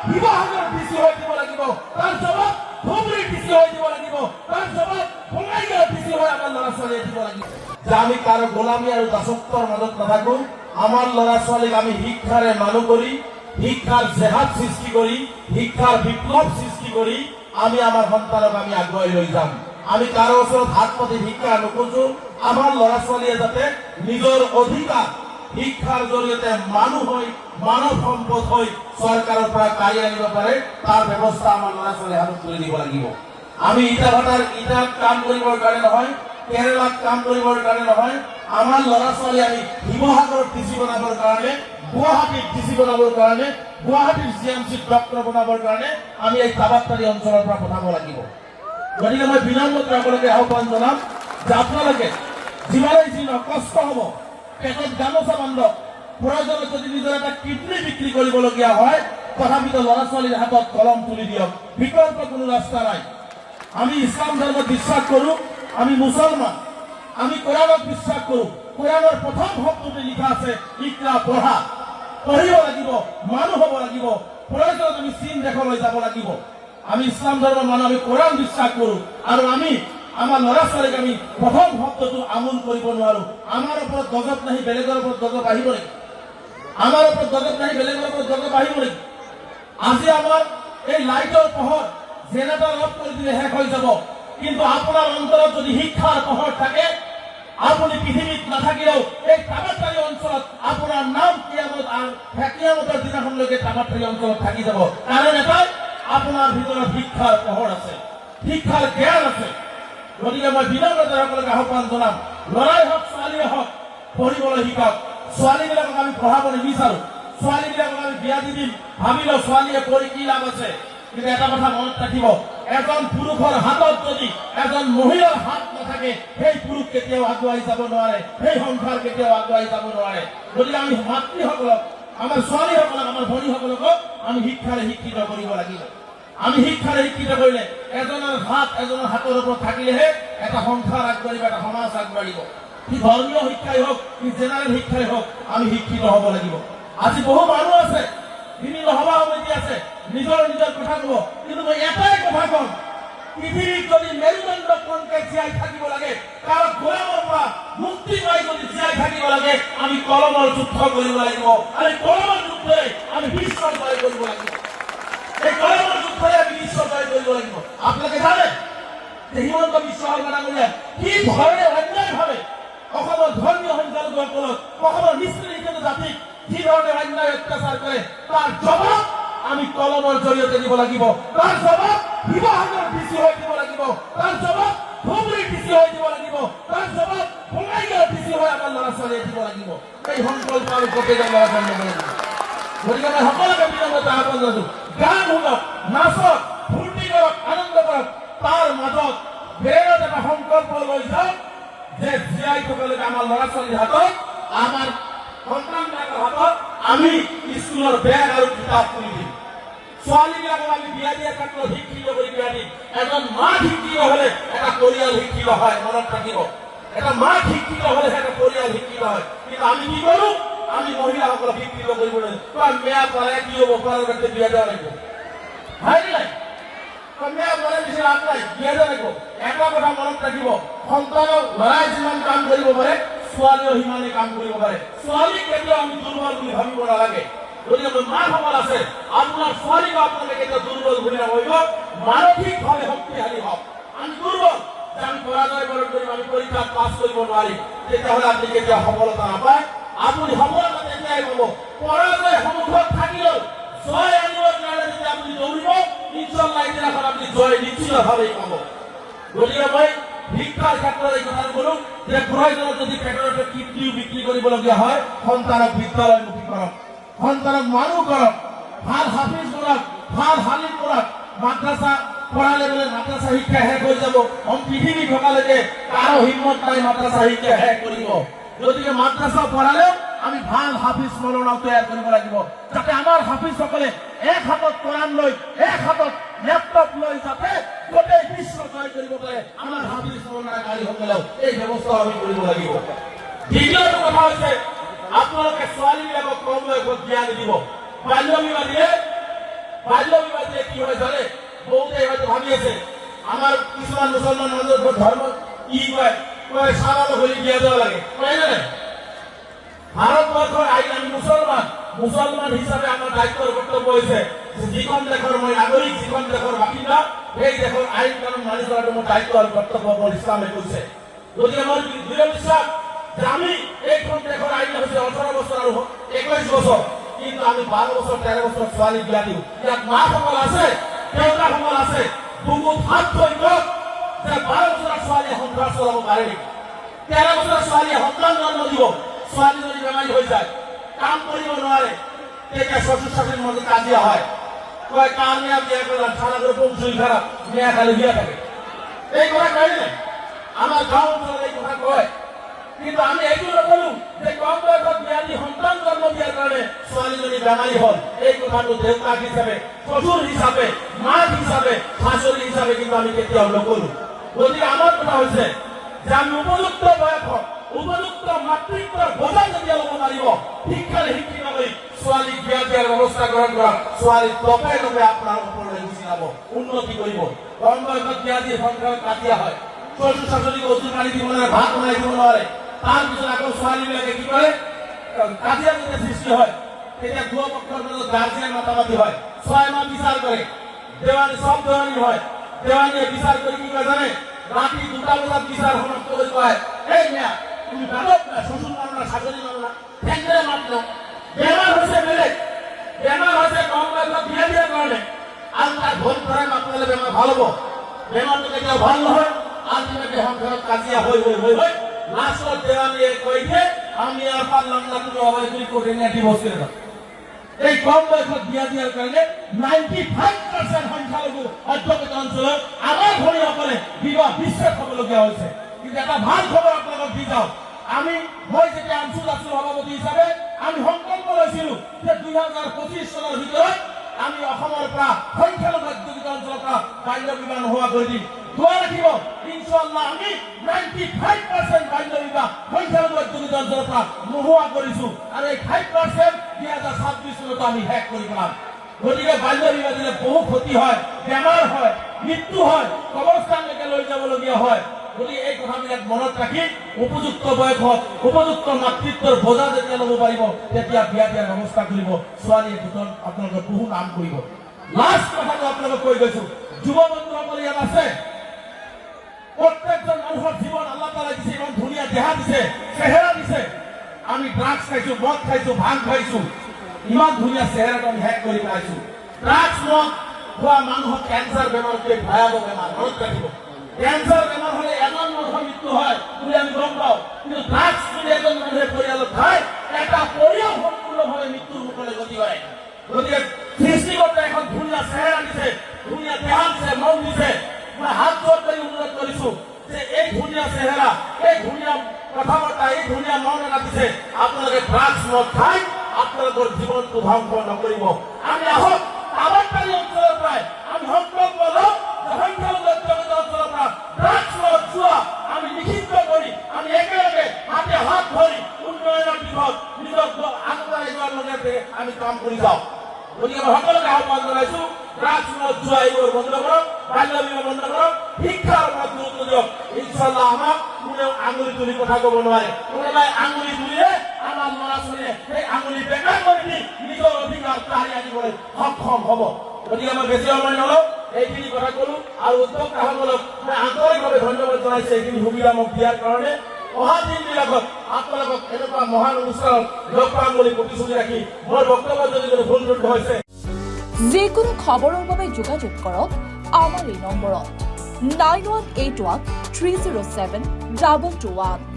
Sivasagar DC হৈ দিব লাগিব, তাৰ জবাব ধুবুৰী ডিচি হৈ দিব লাগিব, তাৰ জবাব বঙাইগাঁও ডিচি হৈ আমাৰ ল'ৰা ছোৱালীয়ে দিব লাগিব। যে আমি কাৰো গোলামী আৰু দাসত্বৰ মাজত নাথাকো, আমাৰ ল'ৰা ছোৱালীক আমি শিক্ষাৰে মানুহ কৰি, শিক্ষাৰ জেহাদ সৃষ্টি কৰি, শিক্ষাৰ বিপ্লৱ সৃষ্টি কৰি আমি আমাৰ সন্তানক আমি আগুৱাই লৈ যাম। আমি কাৰো ওচৰত হাত পাতি শিক্ষা নোখোজো। আমাৰ ল'ৰা ছোৱালীয়ে যাতে নিজৰ অধিকাৰ শিক্ষাৰ জৰিয়তে মানুহ হৈ, মানৱ সম্পদ হৈ চৰকাৰৰ পৰা কাঢ়ি আনিব পাৰে, তাৰ ব্যৱস্থা আমাৰ ল'ৰা ছোৱালীয়ে হাতত তুলি দিব লাগিব। আমি ইটাত কাম কৰিবৰ কাৰণে নহয়, কেৰেলাত কাম কৰিবৰ কাৰণে নহয়, আমাৰ ল'ৰা ছোৱালী আমি শিৱসাগৰত ডিচি বনাবৰ কাৰণে, গুৱাহাটীত ডিচি বনাবৰ কাৰণে, গুৱাহাটীৰ জিএমচিত ডক্টৰ বনাবৰ কাৰণে আমি এই তাবাত্তাৰী অঞ্চলৰ পৰা পঠাব লাগিব। গতিকে মই বিনম্ৰতাৰে আপোনালোকে আহ্বান জনাম যে আপোনালোকে যিমানেই যি কষ্ট হ'ব, পেটত গামোচা বান্ধক, প্ৰয়োজনত যদি নিজৰ এটা কিডনী বিক্ৰী কৰিবলগীয়া হয়, তথাপিতো ল'ৰা ছোৱালীৰ হাতত কলম তুলি দিয়ক। বিকল্প কোনো ৰাস্তা নাই। আমি ইছলাম ধৰ্মত বিশ্বাস কৰো, আমি মুছলমান, আমি কোৰাণত বিশ্বাস কৰো। কোৰাণৰ প্ৰথম শব্দতে লিখা আছে ইকৰা, পঢ়া। পঢ়িব লাগিব, মানুহ হ'ব লাগিব, প্ৰয়োজনত আমি চীন দেশলৈ যাব লাগিব। আমি ইছলাম ধৰ্মৰ মানুহ, আমি কোৰাণ বিশ্বাস কৰো, আৰু আমি আমাৰ ল'ৰা ছোৱালীক আমি প্ৰথম শব্দটো আমোল কৰিব নোৱাৰো। আমাৰ ওপৰত গজব নাহি বেলেগৰ ওপৰত গজব আহিব নেকি? আমাৰ ওপৰত গজব নাহি বেলেগৰ ওপৰত গজব আহিব নেকি? আজি আমাৰ এই লাইটৰ পোহৰ জেনেৰেটৰ অফ কৰি দিলে শেষ হৈ যাব, কিন্তু আপোনাৰ অন্তৰত যদি শিক্ষাৰ পোহৰ থাকে, আপুনি পৃথিৱীত নাথাকিলেও এই তাবাত্তাৰী অঞ্চলত আপোনাৰ নাম কিয়ামতৰ দিনাখনলৈকে তাবাত্তাৰী অঞ্চলত থাকি যাব। কাৰণ এটাই, আপোনাৰ ভিতৰত শিক্ষাৰ পোহৰ আছে, শিক্ষাৰ জ্ঞান আছে। গতিকে মই বিনম্ৰতাৰে সকলোকে আহ্বান জনাম, ল'ৰাই হওক ছোৱালীয়ে হওক, পঢ়িবলৈ শিকক। ছোৱালীবিলাকক আমি পঢ়াব নিবিচাৰো, ছোৱালীবিলাকক আমি বিয়া দি দিম ভাবিলেও ছোৱালীয়ে পঢ়ি কি লাভ আছে? কিন্তু এটা কথা মনত ৰাখিব, এজন পুৰুষৰ হাতত যদি এজন মহিলাৰ হাত নাথাকে, সেই পুৰুষ কেতিয়াও আগুৱাই যাব নোৱাৰে, সেই সংসাৰ কেতিয়াও আগুৱাই যাব নোৱাৰে। গতিকে আমি মাতৃসকলক, আমাৰ ছোৱালীসকলক, আমাৰ ভনীসকলকো আমি শিক্ষাৰে শিক্ষিত কৰিব লাগিব। আমি শিক্ষাৰে শিক্ষিত কৰিলে এজনৰ হাতৰ ওপৰত থাকিলেহে এটা সংসাৰ আগবাঢ়িব, এটা সমাজ আগবাঢ়িব। কি ধৰ্মীয় শিক্ষাই হওক, কি জেনেৰেল শিক্ষাই হওক, আমি শিক্ষিত হ'ব লাগিব। আজি বহু মানুহ আছে, বিভিন্ন সভা সমিতি আছে, নিজৰ কথা কব, কিন্তু মই এটাই কথা কম, পৃথিৱীত যদি মেৰুদণ্ড কণকে জীয়াই থাকিব লাগে, তাৰ গোলামৰ পৰা মুক্তি পাই যদি জীয়াই থাকিব লাগে, আমি কলমৰ যুদ্ধ কৰিব লাগিব। আমি কলমৰ যুদ্ধৰে আমি বিশ্ব জয় কৰিব লাগিব। এই কলমৰ যুদ্ধৰে আমি বিশ্ব জয় কৰিব লাগিব। আপোনালোকে জানে যে হিমন্ত বিশ্ব শৰ্মা ডাঙৰীয়া কি ধৰণে অন্যায়ভাৱে অসমৰ ধৰ্মীয় সংখ্যালঘুসকলক, অসমৰ মিস্ত্ৰী শিক্ষিত জাতিক যি ধৰণে অন্যায় অত্যাচাৰ কৰে, তাৰ জবাব আমি কলমৰ জৰিয়তে দিব লাগিব। তাৰ জবাব শিৱসাগৰ ডিচি হৈ দিব লাগিব, তাৰ জবাব ধুবুৰী ডিচি হৈ দিব লাগিব, তাৰ জবাব বঙাইগাঁও ডিচি হৈ আমাৰ ল'ৰা ছোৱালীয়ে দিব লাগিব। এই সংকল্প আমি প্ৰত্যেকৰ ল'ৰা ছোৱালী ল'ব লাগিব। গতিকে মই সকলোকে বিনম্ৰতা আহ্বান জনাইছো, গান শুনক, নাচক, ফূৰ্তি কৰক, আনন্দ কৰক, তাৰ মাজত বেৰত এটা সংকল্প লৈ যাওক যে জীয়াই থকালৈকে আমাৰ ল'ৰা ছোৱালীৰ হাতত, আমাৰ সন্তানবিলাকৰ হাতত আমি স্কুলৰ বেগ আৰু কিতাপ তুলি দিম। ছোৱালীবিলাকক আমি বিয়া দিয়া ক্ষেত্ৰত শিক্ষিত কৰি বিয়া দিম। এজন মাক শিক্ষিত হলে এটা পৰিয়াল শিক্ষিত হয়, মনত ৰাখিব। এটা মাক শিক্ষিত হলে এটা পৰিয়াল শিক্ষিত হয়। কিন্তু আমি কি কৰো, আমি মহিলাসকলক শিক্ষিত কৰিবলৈ মেয়া পড়াই কি হব, পড়ার ক্ষেত্রে বিয়া দেওয়া লাগবে, হয় নাই? মেয়া পড়াই বেশি লাভ নাই, বিয়া দেওয়া লাগবে। এটা কথা মনত ৰাখিব, সন্তানক লৰাই যিমান কাম কৰিব পাৰে, ছোৱালীও সিমানে কাম কৰিব পাৰে। ছোৱালীক কেতিয়াও আমি দুৰ্বল বুলি ভাবিব নালাগে। গতিকে মাসকল আছে, আপোনাৰ ছোৱালীক আপোনালোকে কেতিয়াও দুৰ্বল বুলি নাভাবিব, মানসিকভাৱে শক্তিশালী হওক। আমি দুৰ্বল যে আমি পৰাজয় বৰণ কৰিম, আমি পৰীক্ষাত পাছ কৰিব নোৱাৰিম, তেতিয়াহ'লে আপুনি কেতিয়াও সফলতা নাপায়। আপুনি সফলতা তেতিয়াই পাব, পৰাজয় সন্মুখত থাকিলেও জয় আনিবৰ কাৰণে যেতিয়া আপুনি দৌৰিব, ইনশাআল্লাহ এদিনাখন আপুনি জয় নিশ্চিতভাৱে পাব। গতিকে মই শিক্ষাৰ ক্ষেত্ৰত এই কথা কলো যে প্ৰয়োজনত যদি পেটৰ কিডনী বিক্ৰী কৰিবলগীয়া হয়, সন্তানক বিদ্যালয়মুখী কৰক, সন্তানক মানুহ কৰক, ভাল হাফিজ কৰক, ভাল হালিম কৰক। মাদ্ৰাছা পঢ়ালে বোলে মাদ্ৰাছা শিক্ষা শেষ হৈ যাব, পৃথিৱী থকালৈকে কাৰো হিম্মত নাই মাদ্ৰাছা শিক্ষা শেষ কৰিব। গতিকে মাদ্ৰাছা পঢ়ালেও আমি ভাল হাফিজ মৌলানা তৈয়াৰ কৰিব লাগিব, যাতে আমাৰ হাফিজসকলে এক হাতত কোৰাণ লৈ, এক হাতত লেপটপ লৈ যাতে গোটেই বিশ্ব জয় কৰিব পাৰে। আমাৰ হাফিজ মৌলানা কাৰীসকলেও এই ব্যৱস্থা আমি কৰিব লাগিব। দ্বিতীয়টো কথা হৈছে, আপোনালোকে ছোৱালীবিলাকক কম বয়সত জ্ঞান দিব। বাল্য বিবাহ দিলে বাল্য বিবাহ দিলে কি হয় জানে? বহুতে হয়তো ভাবিয়েছে আমার কিছুমান মুসলমান মানুষ ধর্ম কি কয় কয় সাবালক হলে বিয়া দেওয়া লাগে, কয় না? ভারতবর্ষের আইন, আমি মুসলমান হিসাবে আমার দায়িত্ব কর্তব্য হয়েছে যিখন দেশৰ মই নাগৰিক, যিখন দেশৰ বাসিন্দা, সেই দেশৰ আইন কানুন মানি চলাটো মোৰ দায়িত্ব আৰু কৰ্তব্য মোৰ ইছলামে কৈছে। গতিকে মোৰ দৃঢ় বিশ্বাস যে আমি এইখন দেশৰ আইন হৈছে 18 বছৰ আৰু 21 বছৰ, কিন্তু আমি 12 বছৰ 13 বছৰ ছোৱালী বিয়া দিওঁ। ইয়াত মাসকল আছে, দেউতাকসকল আছে, বুকুত হাত থৈ কওক যে 12 বছৰৰ ছোৱালীয়ে সংসাৰ চলাব পাৰে নেকি? 13 বছৰৰ ছোৱালীয়ে সন্তান জন্ম দিব, ছোৱালী যদি বেমাৰী হৈ যায়, কাম কৰিব নোৱাৰে, তেতিয়া শ্বশুৰ শাশুড়িৰ মাজত কাজিয়া হয়, কয় কামিয়া বিয়া করলাম, সারা করে পৌঁছই খারাপ, মেয়া খালি বিয়া থাকে। এই কথা কয় না, আমার গাঁও অঞ্চলে এই কথা কয়। কিন্তু আমি এইগুলো বলুন যে কম বয়সত বিয়া দি সন্তান জন্ম দিয়ার কারণে ছোৱালীজনী বেমাৰী হল, এই কথাটো দেউতাক হিচাপে, শ্বশুৰ হিচাপে, মাক হিচাপে, শাশুড়ি হিচাপে কিন্তু আমি কেতিয়াও নকৰো। গতিকে আমাৰ কথা হৈছে যে আমি উপযুক্ত বয়সত উপযুক্ত মাতৃত্বৰ বোজা যেতিয়া ল'ব পাৰিব, শিক্ষাৰে শিক্ষিত কৰি ছোৱালীক বিয়া দিয়াৰ ব্যৱস্থা গ্ৰহণ কৰা, ছোৱালীৰ টপে টপে আপোনাৰ ওপৰলৈ গুচি যাব, উন্নতি কৰিব। কম বয়সত বিয়া দিয়ে সংসাৰত কাজিয়া হয়, শ্বশুৰ শাশুড়িক অজু পানী দিব নোৱাৰে, ভাত বনাই দিব নোৱাৰে, তাৰপিছত আকৌ ছোৱালীবিলাকে কি কৰে, কাজিয়া যেতিয়া সৃষ্টি হয় তেতিয়া দুয়ো পক্ষৰ মাজত গাৰ্জিয়ান মাতামাতি হয়, 6 মাহ বিচাৰ কৰে, দেৱানী সব দেৱানী হয়, দেৱানীয়ে বিচাৰ কৰি কি কয় জানে? ৰাতি 2টা বজাত বিচাৰ সমাপ্ত কৰি কয়, এই মিয়া তুমি বাদক না, শ্বশুর মানো না, শাশুড়ি মানো না, ঠেঙ্গরে মাত না। বেমার হয়েছে বেলেগ, বেমার হয়েছে কম বয়সত বিয়া দিয়ার কারণে, আর তার ভোট ধরে আপনাদের বেমার ভালো হবো, বেমারটা কেউ ভাল নহয়, আলটিমেটলি সংসারত কাজিয়া হই লাস্টত দেওয়ানিয়ে কইছে আমি আর পারলাম না, তুমি অবাই তুমি কোর্টে নিয়ে ডিভোর্স করে দাও। এই কম বয়সত বিয়া দিয়ার কারণে 95% সংখ্যালঘু অধ্যক্ষিত অঞ্চলত আমাৰ ভনীসকলে বিবাহ বিচ্ছেদ হবলগীয়া হৈছে। কিন্তু এটা ভাল খবৰ আপোনালোকক দি যাওঁ, মই যেতিয়া আঞ্চল আছিলো সভাপতি হিচাপে আমি সংকল্প লৈছিলো যে 2025 চনৰ ভিতৰত আমি অসমৰ পৰা সংখ্যালঘু অধ্যুষিত অঞ্চলৰ পৰা বাল্য বিবাহ নোহোৱা কৰি দিম। দোয়া ৰাখিব, ইনশাআল্লাহ আমি 95% বাল্য বিবাহ সংখ্যালঘু অধ্যুষিত অঞ্চলৰ পৰা নোহোৱা কৰিছো, আৰু এই 5% 2026 চনত আমি শেষ কৰি পেলাম। গতিকে বাল্য বিবাহ দিলে বহু ক্ষতি হয়, বেমাৰ হয়, মৃত্যু হয়, কবৰস্থানলৈকে লৈ যাবলগীয়া হয়। গতিকে এই কথাবিলাক মনত ৰাখি উপযুক্ত বয়সত উপযুক্ত মাতৃত্বৰ বোজা যেতিয়া ল'ব পাৰিব তেতিয়া বিয়া দিয়াৰ ব্যৱস্থা কৰিব, ছোৱালীয়ে দুজন আপোনালোকে বহু নাম কৰিব। লাষ্ট কথাটো আপোনালোকক কৈ গৈছো, যুৱ বন্ধুসকল ইয়াত আছে, প্ৰত্যেকজন মানুহৰ জীৱন আল্লাহ তাআলাই দিছে, ইমান ধুনীয়া দেহা দিছে, চেহেৰা দিছে। আমি ড্ৰাগছ খাইছো, মদ খাইছো, ভাং খাইছো, ইমান ধুনীয়া চেহেৰাটো আমি শেষ কৰি পেলাইছো। ড্ৰাগছ মদ খোৱা মানুহৰ কেঞ্চাৰ বেমাৰতকৈ ভয়াৱহ বেমাৰ, মনত ৰাখিব। কেঞ্চাৰ বেমাৰ হলে এজন মানুহৰ মৃত্যু হয় বুলি আমি গম পাওঁ, কিন্তু ড্ৰাগছ যদি এজন মানুহে পৰিয়ালত খায়, এটা পৰিয়াল সম্পূৰ্ণভাৱে মৃত্যুৰ মুখলৈ গতি কৰে। গতিকে সৃষ্টিকৰ্তাই এখন ধুনীয়া চেহেৰা দিছে, ধুনীয়া দেহা দিছে, মন দিছে। মই হাত জোৰ কৰি অনুৰোধ কৰিছো যে এই ধুনীয়া চেহেৰা, এই ধুনীয়া কথা বাৰ্তা, এই ধুনীয়া মন এটা দিছে, আপোনালোকে ড্ৰাগছ মদ খাই আপোনালোকৰ জীৱনটো ধ্বংস নকৰিব। আমি আহক তাবাৰবাৰী অঞ্চলৰ পৰাই আমি সংকল্প লওঁ যে সংখ্যালঘু অধ্যুষিত অঞ্চলৰ পৰা ড্ৰাগছ মদ জুৱা আমি নিষিদ্ধ কৰি আমি একেলগে হাতে হাত ধৰি উন্নয়নৰ দিশত নিজক আগবঢ়াই যোৱাৰ লগে আমি কাম কৰি যাওঁ। গতিকে মই সকলোকে আহ্বান জনাইছো, ড্ৰাগছ মদ জুৱা এইবোৰ বন্ধ কৰক, বাল্য বিবাহ বন্ধ কৰক, শিক্ষাৰ ওপৰত গুৰুত্ব দিয়ক। ইনশাআল্লাহ আমাক কোনেও আঙুলি তুলি কথা ক'ব নোৱাৰে। কোনোবাই আঙুলি তুলিলে আমাৰ ল'ৰা ছোৱালীয়ে সেই আঙুলি বেকাৰ কৰি দি নিজৰ অধিকাৰ কাঢ়ি আনিবলৈ সক্ষম হ'ব। গতিকে মই বেছি সময় নলওঁ, এইখিনি কথা ক'লো, আৰু উদ্যোক্তাসকলক মই আন্তৰিকভাৱে ধন্যবাদ জনাইছো এইখিনি সুবিধা মোক দিয়াৰ কাৰণে। অহা দিনবিলাকত আপোনালোকক এনেকুৱা মহান অনুষ্ঠানত লগ পাম বুলি প্ৰতিশ্ৰুতি ৰাখি মোৰ বক্তব্য যদি কোনো ভুল ত্ৰুটি হৈছে, যিকোনো খবৰৰ বাবে যোগাযোগ কৰক আমাৰ এই নম্বৰত 9181 307 221।